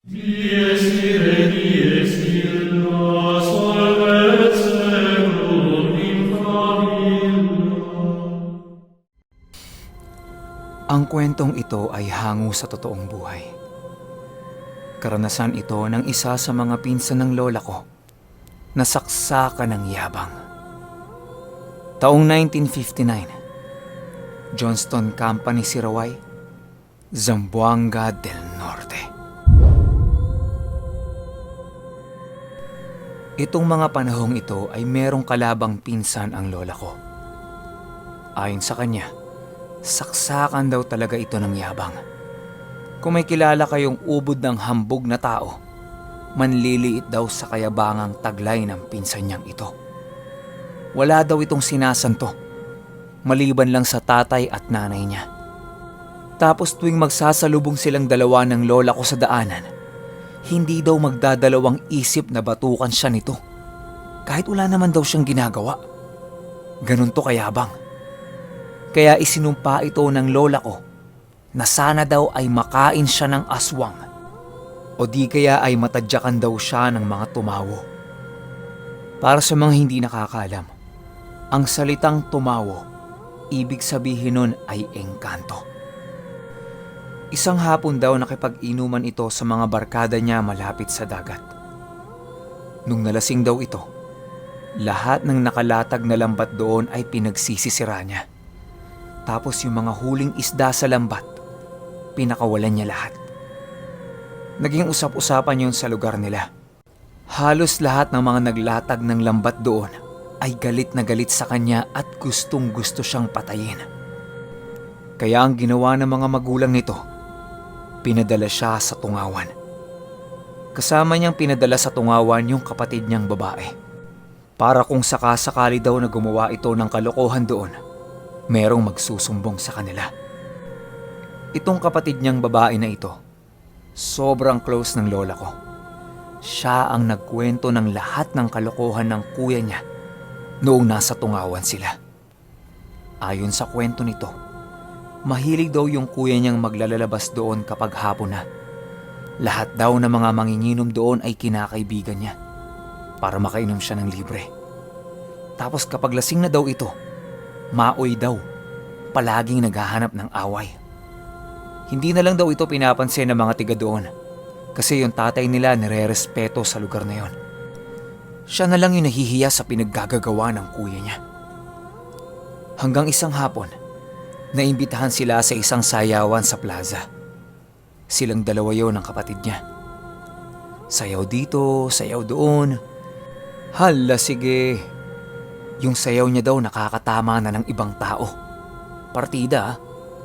Dies ire, dies illa, solvet seculum in favilla. Ang kwentong ito ay hango sa totoong buhay. Karanasan ito ng isa sa mga pinsan ng lola ko na saksakan ng yabang. Taong 1959, Johnston Company, Sirawai, Zamboanga del Norte. Itong mga panahong ito ay merong kalabang pinsan ang lola ko. Ayon sa kanya, saksakan daw talaga ito ng yabang. Kung may kilala kayong ubod ng hambog na tao, manliliit daw sa kayabangang taglay ng pinsan niyang ito. Wala daw itong sinasanto, maliban lang sa tatay at nanay niya. Tapos tuwing magsasalubong silang dalawa ng lola ko sa daanan, hindi daw magdadalawang isip na batukan siya nito. Kahit wala naman daw siyang ginagawa. Ganun to kayabang. Kaya isinumpa ito ng lola ko na sana daw ay makain siya ng aswang o di kaya ay matadyakan daw siya ng mga tumawo. Para sa mga hindi nakakaalam, ang salitang tumawo, ibig sabihin nun ay engkanto. Isang hapon daw nakipag-inuman ito sa mga barkada niya malapit sa dagat. Nung nalasing daw ito, lahat ng nakalatag na lambat doon ay pinagsisisira niya. Tapos yung mga huling isda sa lambat, pinakawalan niya lahat. Naging usap-usapan yun sa lugar nila. Halos lahat ng mga naglatag ng lambat doon ay galit na galit sa kanya at gustong gusto siyang patayin. Kaya ang ginawa ng mga magulang nito, pinadala siya sa tungawan. Kasama niyang pinadala sa tungawan yung kapatid niyang babae. Para kung sakasakali daw na gumawa ito ng kalokohan doon, merong magsusumbong sa kanila. Itong kapatid niyang babae na ito, sobrang close ng lola ko. Siya ang nagkwento ng lahat ng kalokohan ng kuya niya noong nasa tungawan sila. Ayon sa kwento nito, mahilig daw yung kuya niyang maglalabas doon kapag hapon na. Lahat daw ng mga manginginom doon ay kinakaibigan niya para makainom siya ng libre. Tapos kapag lasing na daw ito, maoy daw, palaging naghahanap ng away. Hindi na lang daw ito pinapansin ng mga tiga doon kasi yung tatay nila nire-respeto sa lugar na yon. Siya na lang yung nahihiya sa pinaggagawa ng kuya niya. Hanggang isang hapon, naimbitahan sila sa isang sayawan sa plaza. Silang dalawa yon ng kapatid niya. Sayaw dito, sayaw doon. Hala sige. Yung sayaw niya daw nakakatama na ng ibang tao. Partida,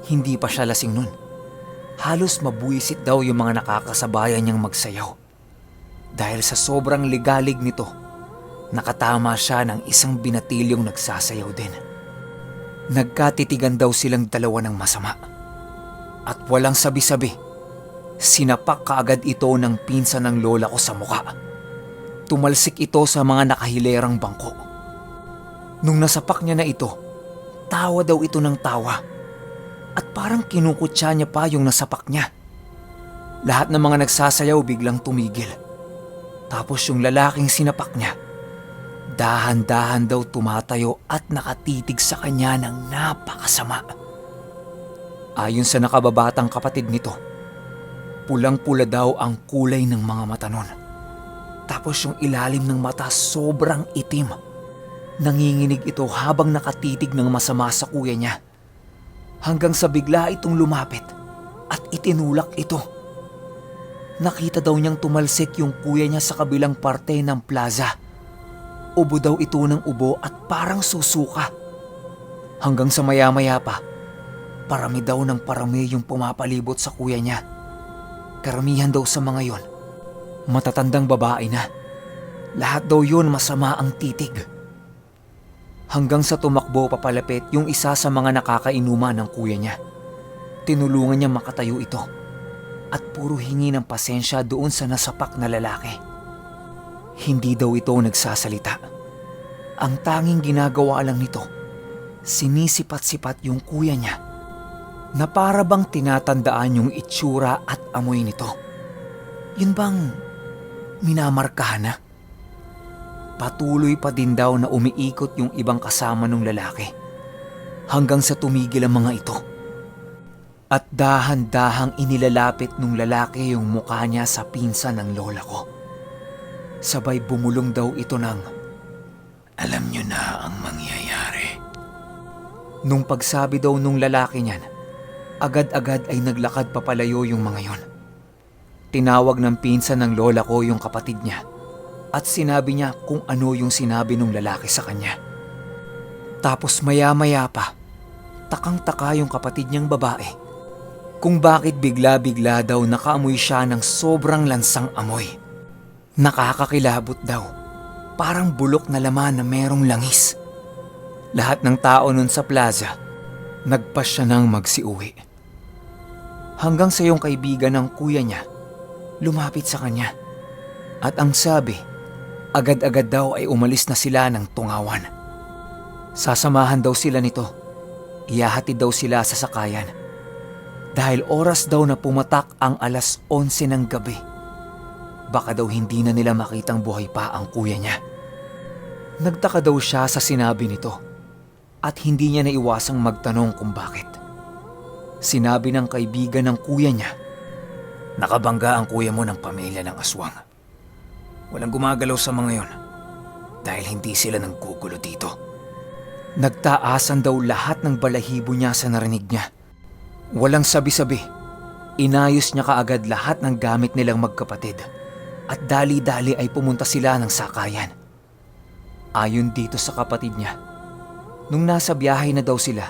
hindi pa siya lasing nun. Halos mabuisit daw yung mga nakakasabayan niyang magsayaw. Dahil sa sobrang ligalig nito, nakatama siya ng isang binatilyong nagsasayaw din. Nagkatitigan daw silang dalawa ng masama. At walang sabi-sabi, sinapak kaagad ito ng pinsan ng lola ko sa muka. Tumalsik ito sa mga nakahilerang bangko. Nung nasapak niya na ito, tawa daw ito ng tawa. At parang kinukutya niya pa yung nasapak niya. Lahat ng mga nagsasayaw biglang tumigil. Tapos yung lalaking sinapak niya, dahan-dahan daw tumatayo at nakatitig sa kanya ng napakasama. Ayon sa nakababatang kapatid nito, pulang-pula daw ang kulay ng mga mata nun. Tapos yung ilalim ng mata sobrang itim. Nanginginig ito habang nakatitig ng masama sa kuya niya. Hanggang sa bigla itong lumapit at itinulak ito. Nakita daw niyang tumalsik yung kuya niya sa kabilang parte ng plaza. Ubo daw ito ng ubo at parang susuka. Hanggang sa maya-maya pa, parami daw ng parami yung pumapalibot sa kuya niya. Karamihan daw sa mga yon, matatandang babae na. Lahat daw yun masama ang titig. Hanggang sa tumakbo papalapit yung isa sa mga nakakainuman ng kuya niya. Tinulungan niya makatayo ito at puro hingi ng pasensya doon sa nasapak na lalaki. Hindi daw ito nagsasalita. Ang tanging ginagawa lang nito, sinisipat-sipat yung kuya niya na para bang tinatandaan yung itsura at amoy nito. Yun bang minamarkahan na? Patuloy pa din daw na umiikot yung ibang kasama ng lalaki hanggang sa tumigil ang mga ito. At dahan-dahang inilalapit ng lalaki yung mukha niya sa pinsan ng lola ko. Sabay bumulong daw ito ng, "Alam niyo na ang mangyayari." Nung pagsabi daw nung lalaki niyan, agad-agad ay naglakad papalayo yung mga yon. Tinawag ng pinsan ng lola ko yung kapatid niya at sinabi niya kung ano yung sinabi ng lalaki sa kanya. Tapos maya-maya pa, takang-taka yung kapatid niyang babae kung bakit bigla-bigla daw nakaamoy siya ng sobrang lansang amoy. Nakakakilabot daw, parang bulok na laman na merong langis. Lahat ng tao nun sa plaza, nagpasya nang magsiuwi. Hanggang sa yung kaibigan ng kuya niya, lumapit sa kanya. At ang sabi, agad-agad daw ay umalis na sila ng Tungawan. Sasamahan daw sila nito. Ihahatid daw sila sa sakayan. Dahil oras daw na pumatak ang 11:00 ng gabi. Baka daw hindi na nila makitang buhay pa ang kuya niya. Nagtaka daw siya sa sinabi nito at hindi niya naiwasang magtanong kung bakit. Sinabi ng kaibigan ng kuya niya, "Nakabangga ang kuya mo ng pamilya ng aswang. Walang gumagalaw sa mga yon dahil hindi sila nanggugulo dito." Nagtaasan daw lahat ng balahibo niya sa narinig niya. Walang sabi-sabi, inayos niya kaagad lahat ng gamit nilang magkapatid at dali-dali ay pumunta sila ng sakayan. Ayon dito sa kapatid niya, nung nasa biyahe na daw sila,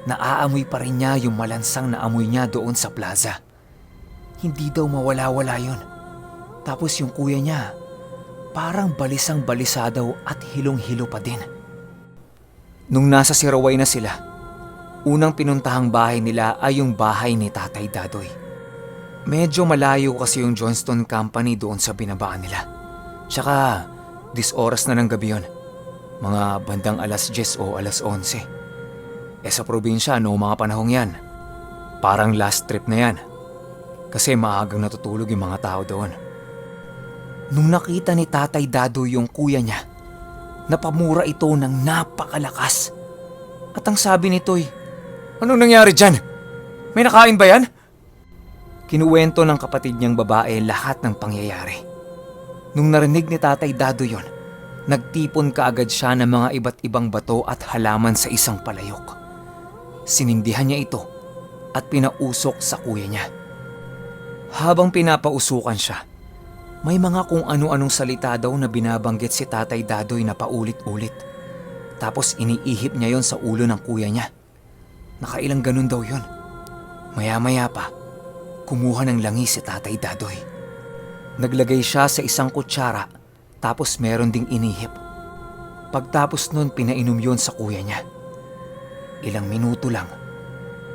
naaamoy pa rin niya yung malansang na amoy niya doon sa plaza. Hindi daw mawala-wala yun. Tapos yung kuya niya, parang balisang-balisa daw at hilong-hilo pa din. Nung nasa Siraway na sila, unang pinuntahang bahay nila ay yung bahay ni Tatay Dadoy. Medyo malayo kasi yung Johnston Company doon sa binabaan nila. Tsaka, 10 oras na ng gabi yun. Mga bandang 10:00 o 11:00. Sa probinsya, mga panahong yan, parang last trip na yan. Kasi maagang natutulog yung mga tao doon. Nung nakita ni Tatay Dadoy yung kuya niya, napamura ito ng napakalakas. At ang sabi nito'y, "Anong nangyari dyan? May nakain ba yan?" Kinuwento ng kapatid niyang babae lahat ng pangyayari. Nung narinig ni Tatay Dadoy yon, nagtipon kaagad siya ng mga iba't ibang bato at halaman sa isang palayok. Sinindihan niya ito at pinausok sa kuya niya. Habang pinapausukan siya, may mga kung ano-anong salita daw na binabanggit si Tatay Dadoy na paulit-ulit. Tapos iniihip niya yon sa ulo ng kuya niya. Nakailang ganun daw yon. Maya-maya pa, kumuha ng langis si Tatay Dadoy. Naglagay siya sa isang kutsara tapos meron ding inihip. Pagtapos nun pinainom yon sa kuya niya. Ilang minuto lang,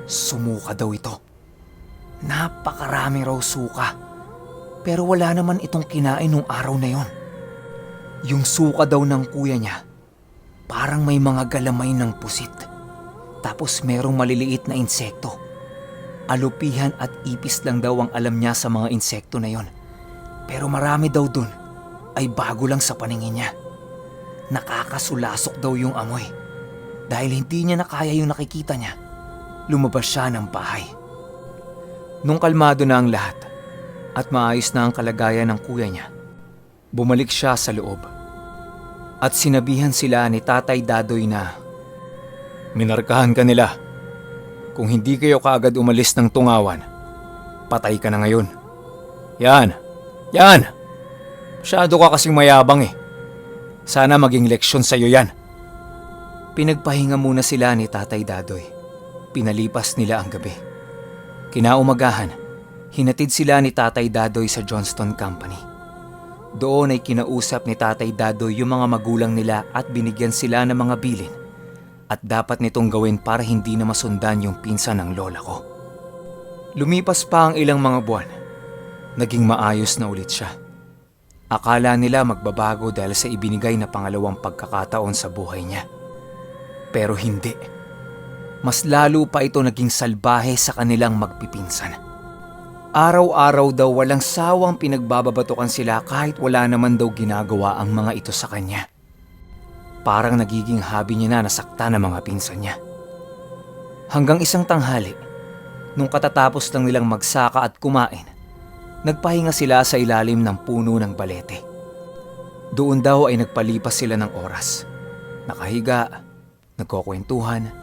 sumuka daw ito. Napakarami raw suka. Pero wala naman itong kinain nung araw na yon. Yung suka daw ng kuya niya, parang may mga galamay ng pusit. Tapos merong maliliit na insekto. Alupihan at ipis lang daw ang alam niya sa mga insekto na yon. Pero marami daw dun ay bago lang sa paningin niya. Nakakasulasok daw yung amoy. Dahil hindi niya na kaya yung nakikita niya, lumabas siya ng bahay. Nung kalmado na ang lahat at maayos na ang kalagayan ng kuya niya, bumalik siya sa loob. At sinabihan sila ni Tatay Dadoy na, "Minarkahan ka nila. Kung hindi kayo kaagad umalis ng Tungawan, patay ka na ngayon. Yan! Yan! Masyado ka kasing mayabang eh. Sana maging leksyon sa'yo yan." Pinagpahinga muna sila ni Tatay Dadoy. Pinalipas nila ang gabi. Kinaumagahan, hinatid sila ni Tatay Dadoy sa Johnston Company. Doon ay kinausap ni Tatay Dadoy yung mga magulang nila at binigyan sila ng mga bilin at dapat nitong gawin para hindi na masundan yung pinsan ng lola ko. Lumipas pa ang ilang mga buwan. Naging maayos na ulit siya. Akala nila magbabago dahil sa ibinigay na pangalawang pagkakataon sa buhay niya. Pero hindi. Mas lalo pa ito naging salbahe sa kanilang magpipinsan. Araw-araw daw walang sawang pinagbababatukan sila kahit wala naman daw ginagawa ang mga ito sa kanya. Parang nagiging hobby niya na nasakta ng mga pinsan niya. Hanggang isang tanghali, nung katatapos lang nilang magsaka at kumain, nagpahinga sila sa ilalim ng puno ng balete. Doon daw ay nagpalipas sila ng oras. Nakahiga, nagkukwentuhan,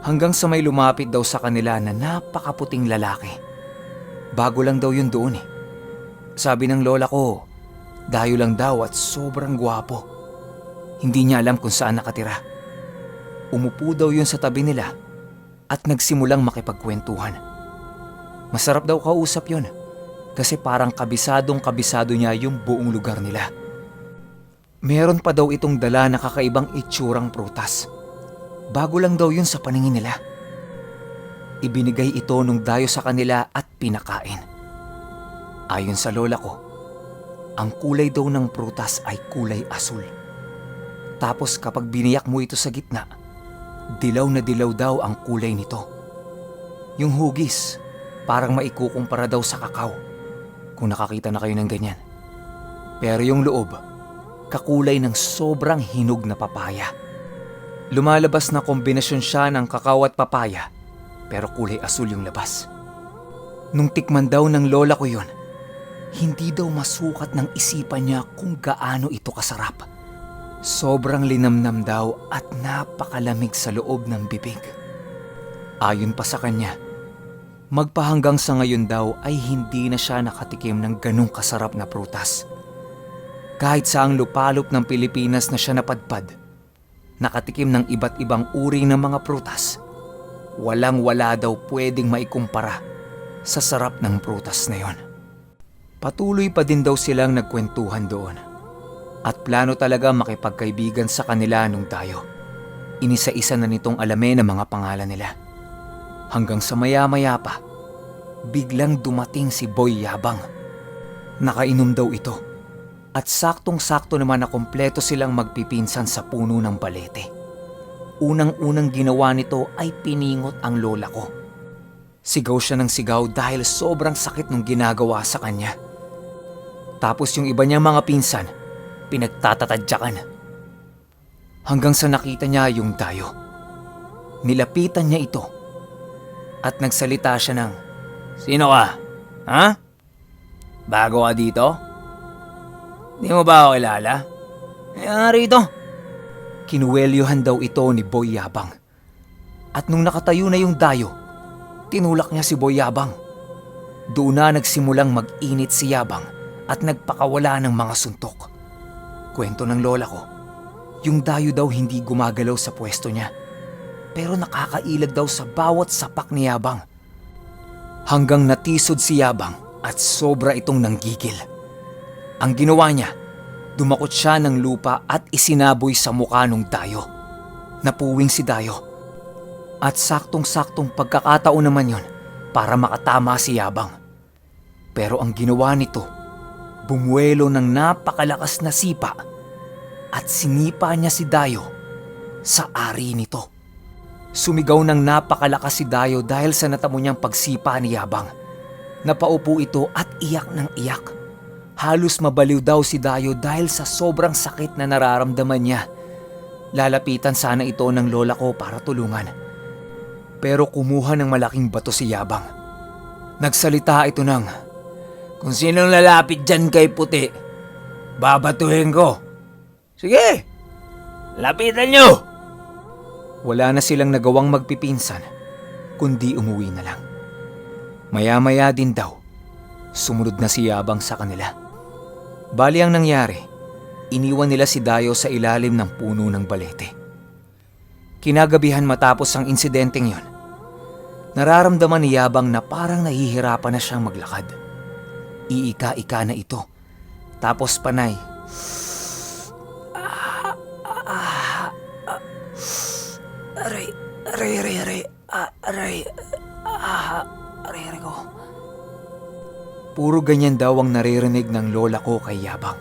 hanggang sa may lumapit daw sa kanila na napakaputing lalaki. Bago lang daw yun doon eh. Sabi ng lola ko, dayo lang daw at sobrang gwapo. Hindi niya alam kung saan nakatira. Umupo daw yun sa tabi nila at nagsimulang makipagkwentuhan. Masarap daw kausap yun kasi parang kabisadong-kabisado niya yung buong lugar nila. Meron pa daw itong dala na kakaibang itsurang prutas. Bago lang daw yun sa paningin nila. Ibinigay ito nung dayo sa kanila at pinakain. Ayon sa lola ko, ang kulay daw ng prutas ay kulay asul. Tapos kapag biniyak mo ito sa gitna, dilaw na dilaw daw ang kulay nito. Yung hugis, parang maikukumpara daw sa kakao, kung nakakita na kayo ng ganyan. Pero yung loob, kakulay ng sobrang hinog na papaya. Lumalabas na kombinasyon siya ng kakao at papaya, pero kulay asul yung labas. Nung tikman daw ng lola ko yun, hindi daw masukat ng isipan niya kung gaano ito kasarap. Sobrang linamnam daw at napakalamig sa loob ng bibig. Ayon pa sa kanya, magpahanggang sa ngayon daw ay hindi na siya nakatikim ng ganong kasarap na prutas. Kahit sa ang lupalop ng Pilipinas na siya napadpad, nakatikim ng iba't ibang uri ng mga prutas, walang-wala daw pwedeng maikumpara sa sarap ng prutas na yon. Patuloy pa din daw silang nagkwentuhan doon at plano talaga makipagkaibigan sa kanila nung tayo. Inisa-isa na nitong alamin ang mga pangalan nila. Hanggang sa maya-maya pa, biglang dumating si Boy Yabang. Nakainom daw ito at saktong-sakto naman na kompleto silang magpipinsan sa puno ng balete. Unang-unang ginawa nito ay piningot ang lola ko. Sigaw siya ng sigaw dahil sobrang sakit nung ginagawa sa kanya. Tapos yung iba niyang mga pinsan, pinagtatatadyakan. Hanggang sa nakita niya yung dayo. Nilapitan niya ito at nagsalita siya ng, "Sino ka? Ha? Bago ka dito? Di mo ba ako kilala? Nga rito." Kinuwelyohan daw ito ni Boy Yabang. At nung nakatayo na yung dayo, tinulak niya si Boy Yabang. Doon na nagsimulang mag-init si Yabang at nagpakawala ng mga suntok. Kwento ng lola ko, yung dayo daw hindi gumagalaw sa pwesto niya, pero nakakailag daw sa bawat sapak ni Yabang. Hanggang natisod si Yabang at sobra itong nanggigil. Ang ginawa niya, dumakot siya ng lupa at isinaboy sa mukha ng dayo. Napuwing si dayo. At saktong-saktong pagkakataon naman yon para makatama si Yabang. Pero ang ginawa nito, bumuelo ng napakalakas na sipa at sinipa niya si dayo sa ari nito. Sumigaw ng napakalakas si dayo dahil sa natamo niyang pagsipa ni Yabang. Napaupo ito at iyak ng iyak. Halos mabaliw daw si dayo dahil sa sobrang sakit na nararamdaman niya. Lalapitan sana ito ng lola ko para tulungan. Pero kumuha ng malaking bato si Yabang. Nagsalita ito ng, "Kung sinong lalapit dyan kay puti, babatuhin ko. Sige, lapitan nyo!" Wala na silang nagawang magpipinsan, kundi umuwi na lang. Maya-maya din daw, sumunod na si Yabang sa kanila. Bali ang nangyari, iniwan nila si dayo sa ilalim ng puno ng balete. Kinagabihan matapos ang insidenteng yon, nararamdaman ni Yabang na parang nahihirapan na siyang maglakad. Iika-ika na ito, tapos panay. Aray ko. Puro ganyan daw ang naririnig ng lola ko kay Yabang.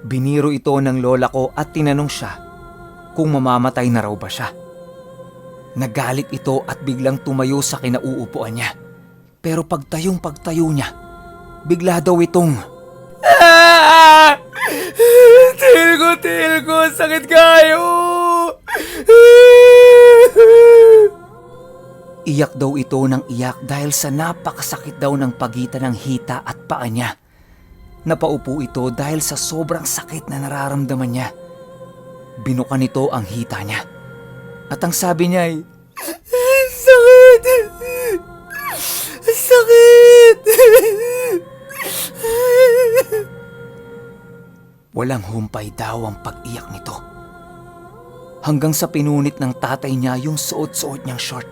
Biniro ito ng lola ko at tinanong siya kung mamamatay na raw ba siya. Nagalit ito at biglang tumayo sa kinauupuan niya. Pero pagtayo niya, bigla daw itong... Tiil ko, sakit kayo! Iyak daw ito ng iyak dahil sa napakasakit daw ng pagitan ng hita at paa niya. Napaupo ito dahil sa sobrang sakit na nararamdaman niya. Binuka nito ang hita niya. At ang sabi niya ay, sakit! Sakit! Walang humpay daw ang pag-iyak nito. Hanggang sa pinunit ng tatay niya yung suot-suot niyang short.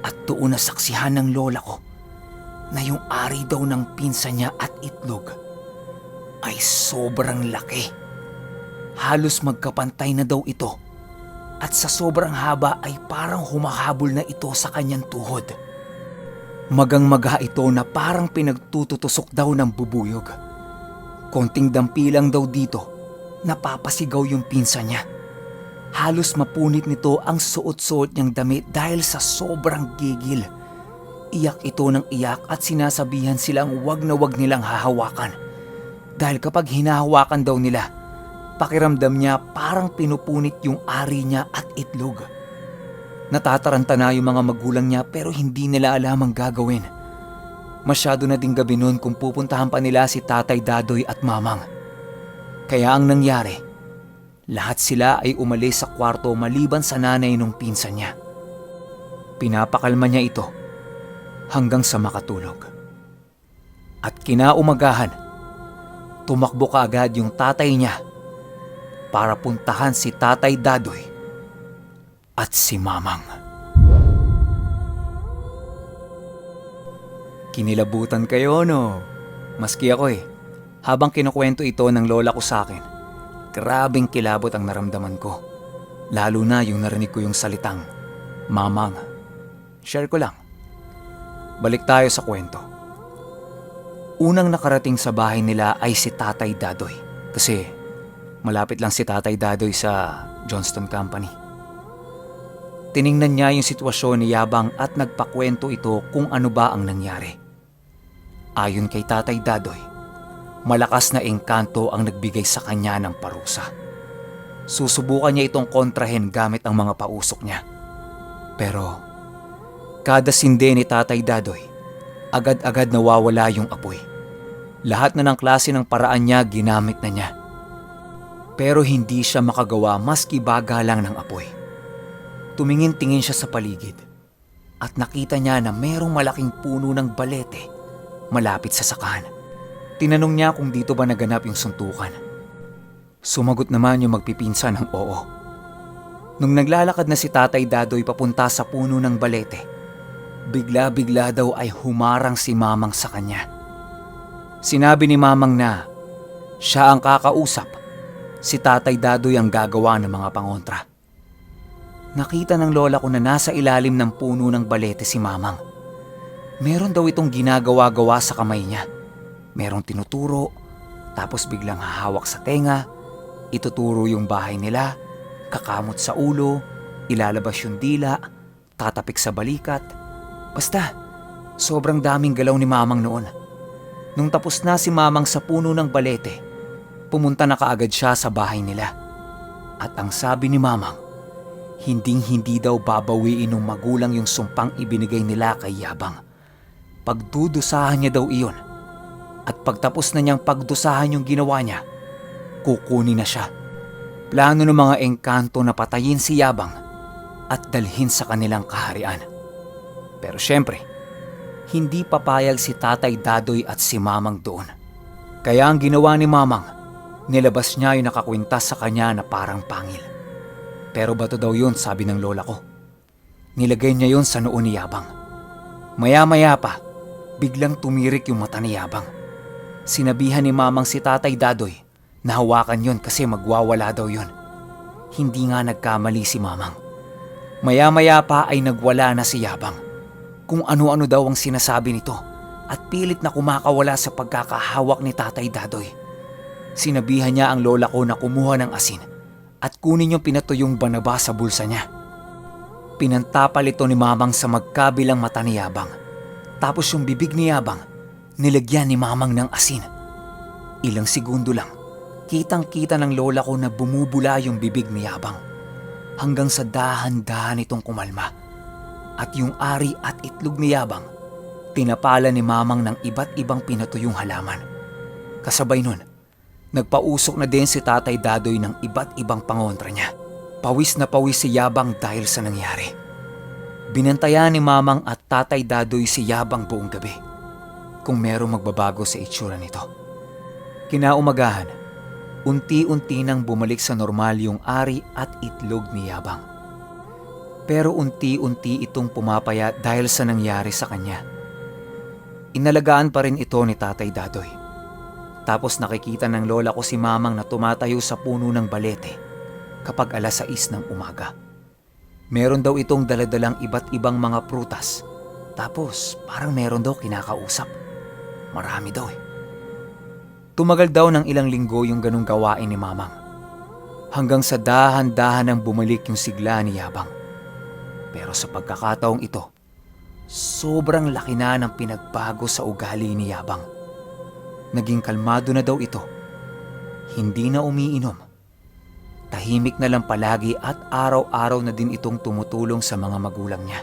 At doon nasaksihan ng lola ko na yung ari daw ng pinsan niya at itlog ay sobrang laki. Halos magkapantay na daw ito at sa sobrang haba ay parang humahabol na ito sa kanyang tuhod. Magang-maga ito na parang pinagtututusok daw ng bubuyog. Konting dampi lang daw dito, napapasigaw yung pinsan niya. Halos mapunit nito ang suot-suot niyang damit dahil sa sobrang gigil. Iyak ito ng iyak at sinasabihan silang wag na wag nilang hahawakan. Dahil kapag hinahawakan daw nila, pakiramdam niya parang pinupunit yung ari niya at itlog. Natataranta na yung mga magulang niya pero hindi nila alam ang gagawin. Masyado na ding gabi noon kung pupuntahan pa nila si Tatay Dadoy at Mamang. Kaya ang nangyari, lahat sila ay umalis sa kwarto maliban sa nanay nung pinsan niya. Pinapakalma niya ito hanggang sa makatulog. At kinaumagahan, tumakbo kaagad yung tatay niya para puntahan si Tatay Dadoy at si Mamang. Kinilabutan kayo, no? Maski ako Habang kinukwento ito ng lola ko sa akin, grabeng kilabot ang naramdaman ko. Lalo na yung narinig ko yung salitang, Mamang. Share ko lang. Balik tayo sa kwento. Unang nakarating sa bahay nila ay si Tatay Dadoy. Kasi malapit lang si Tatay Dadoy sa Johnston Company. Tiningnan niya yung sitwasyon ni Yabang at nagpakwento ito kung ano ba ang nangyari. Ayon kay Tatay Dadoy, malakas na engkanto ang nagbigay sa kanya ng parusa. Susubukan niya itong kontrahin gamit ang mga pausok niya. Pero kada sindi ni Tatay Dadoy, agad-agad nawawala yung apoy. Lahat na ng klase ng paraan niya ginamit na niya. Pero hindi siya makagawa maski baga lang ng apoy. Tumingin-tingin siya sa paligid at nakita niya na merong malaking puno ng balete malapit sa sakahan. Tinanong niya kung dito ba naganap yung suntukan. Sumagot naman yung magpipinsan ng oo. Nung naglalakad na si Tatay Dadoy papunta sa puno ng balete, bigla-bigla daw ay humarang si Mamang sa kanya. Sinabi ni Mamang na siya ang kakausap, si Tatay Dadoy ang gagawa ng mga pangontra. Nakita ng lola ko na nasa ilalim ng puno ng balete si Mamang. Meron daw itong ginagawa-gawa sa kamay niya. Merong tinuturo, tapos biglang hahawak sa tenga, ituturo yung bahay nila, kakamot sa ulo, ilalabas yung dila, tatapik sa balikat. Basta, sobrang daming galaw ni Mamang noon. Nung tapos na si Mamang sa puno ng balete, pumunta na kaagad siya sa bahay nila. At ang sabi ni Mamang, hinding-hindi daw babawiin ng magulang yung sumpang ibinigay nila kay Yabang. Pagdudusahan niya daw iyon. At pagtapos na niyang pagdusahan yung ginawa niya, kukunin na siya. Plano ng mga engkanto na patayin si Yabang at dalhin sa kanilang kaharian. Pero syempre, hindi papayag si Tatay Dadoy at si Mamang doon. Kaya ang ginawa ni Mamang, nilabas niya yung nakakwintas sa kanya na parang pangil. Pero bato daw yun, sabi ng lola ko. Nilagay niya yun sa noo ni Yabang. Maya-maya pa, biglang tumirik yung mata ni Yabang. Sinabihan ni Mamang si Tatay Dadoy na hawakan yun kasi magwawala daw yun. Hindi nga nagkamali si Mamang. Maya-maya pa ay nagwala na si Yabang. Kung ano-ano daw ang sinasabi nito at pilit na kumakawala sa pagkakahawak ni Tatay Dadoy. Sinabihan niya ang lola ko na kumuha ng asin at kunin yung pinatuyong banaba sa bulsa niya. Pinantapal ito ni Mamang sa magkabilang mata ni Yabang. Tapos yung bibig ni Yabang, nilagyan ni Mamang ng asin. Ilang segundo lang, kitang-kita ng lola ko na bumubula yung bibig ni Yabang. Hanggang sa dahan-dahan itong kumalma. At yung ari at itlog ni Yabang, tinapala ni Mamang ng iba't ibang pinatuyong halaman. Kasabay nun, nagpausok na din si Tatay Dadoy ng iba't ibang pangontra niya. Pawis na pawis si Yabang dahil sa nangyari. Binantayan ni Mamang at Tatay Dadoy si Yabang buong gabi kung merong magbabago sa itsura nito. Kinaumagahan, unti-unti nang bumalik sa normal yung ari at itlog ni Yabang. Pero unti-unti itong pumapaya dahil sa nangyari sa kanya. Inalagaan pa rin ito ni Tatay Dadoy. Tapos nakikita ng lola ko si Mamang na tumatayo sa puno ng balete kapag 6:00 ng umaga. Meron daw itong daladalang iba't ibang mga prutas. Tapos parang meron daw kinakausap. Marami daw eh. Tumagal daw ng ilang linggo yung ganung gawain ni Mamang. Hanggang sa dahan-dahan nang bumalik yung sigla ni Yabang. Pero sa pagkakataong ito, sobrang laki na ng pinagbago sa ugali ni Yabang. Naging kalmado na daw ito. Hindi na umiinom. Tahimik na lang palagi at araw-araw na din itong tumutulong sa mga magulang niya.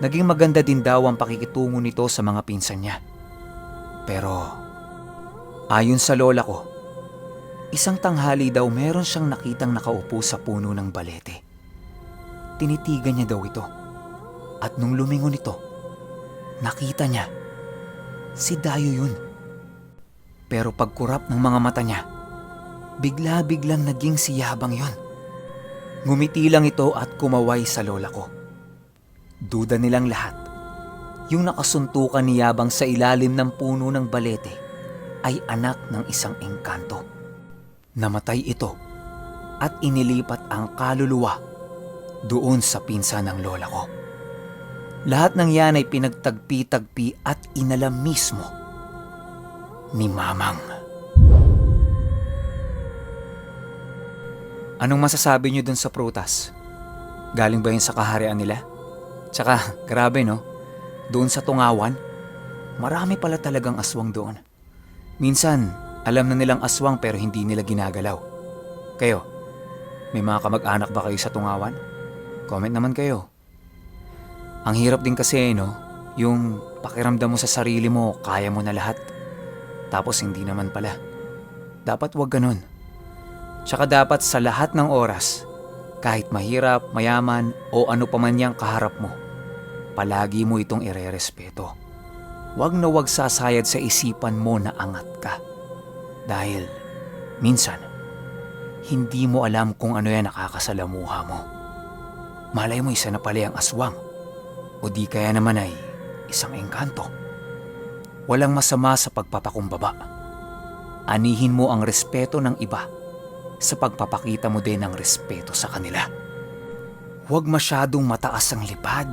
Naging maganda din daw ang pakikitungo nito sa mga pinsan niya. Pero ayon sa lola ko, isang tanghali daw meron siyang nakitang nakaupo sa puno ng balete. Tinitigan niya daw ito. At nung lumingon ito, nakita niya si Dayo yun. Pero pagkurap ng mga mata niya, bigla-biglang naging si Yabang yon. Ngumiti lang ito at kumaway sa lola ko. Duda nilang lahat. Yung nakasuntukan ni Yabang sa ilalim ng puno ng balete ay anak ng isang engkanto. Namatay ito at inilipat ang kaluluwa doon sa pinsan ng lola ko. Lahat ng yan ay pinagtagpi-tagpi at inalam mismo ni Mamang. Anong masasabi niyo dun sa prutas? Galing ba yun sa kaharian nila? Tsaka, grabe no? Doon sa Tungawan, marami pala talagang aswang doon. Minsan, alam na nilang aswang pero hindi nila ginagalaw. Kayo, may mga kamag-anak ba kayo sa Tungawan? Comment naman kayo. Ang hirap din kasi no? Yung pakiramdam mo sa sarili mo, kaya mo na lahat. Tapos hindi naman pala. Dapat wag ganun. Tsaka dapat sa lahat ng oras, kahit mahirap, mayaman o ano pa man yang kaharap mo, palagi mo itong irerespeto. Wag na wag sasayad sa isipan mo na angat ka. Dahil minsan, hindi mo alam kung ano yan nakakasalamuha mo. Malay mo isa na pala ang aswang o di kaya naman ay isang engkanto. Walang masama sa pagpapakumbaba. Anihin mo ang respeto ng iba sa pagpapakita mo din ng respeto sa kanila. Huwag masyadong mataas ang lipad.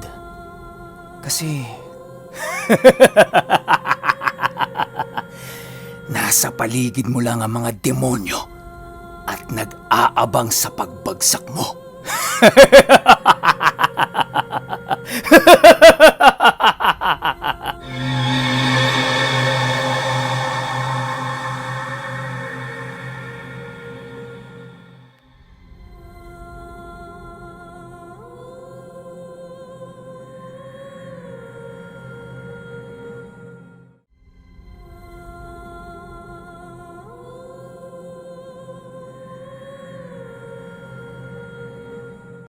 Kasi nasa paligid mo lang ang mga demonyo at nag-aabang sa pagbagsak mo.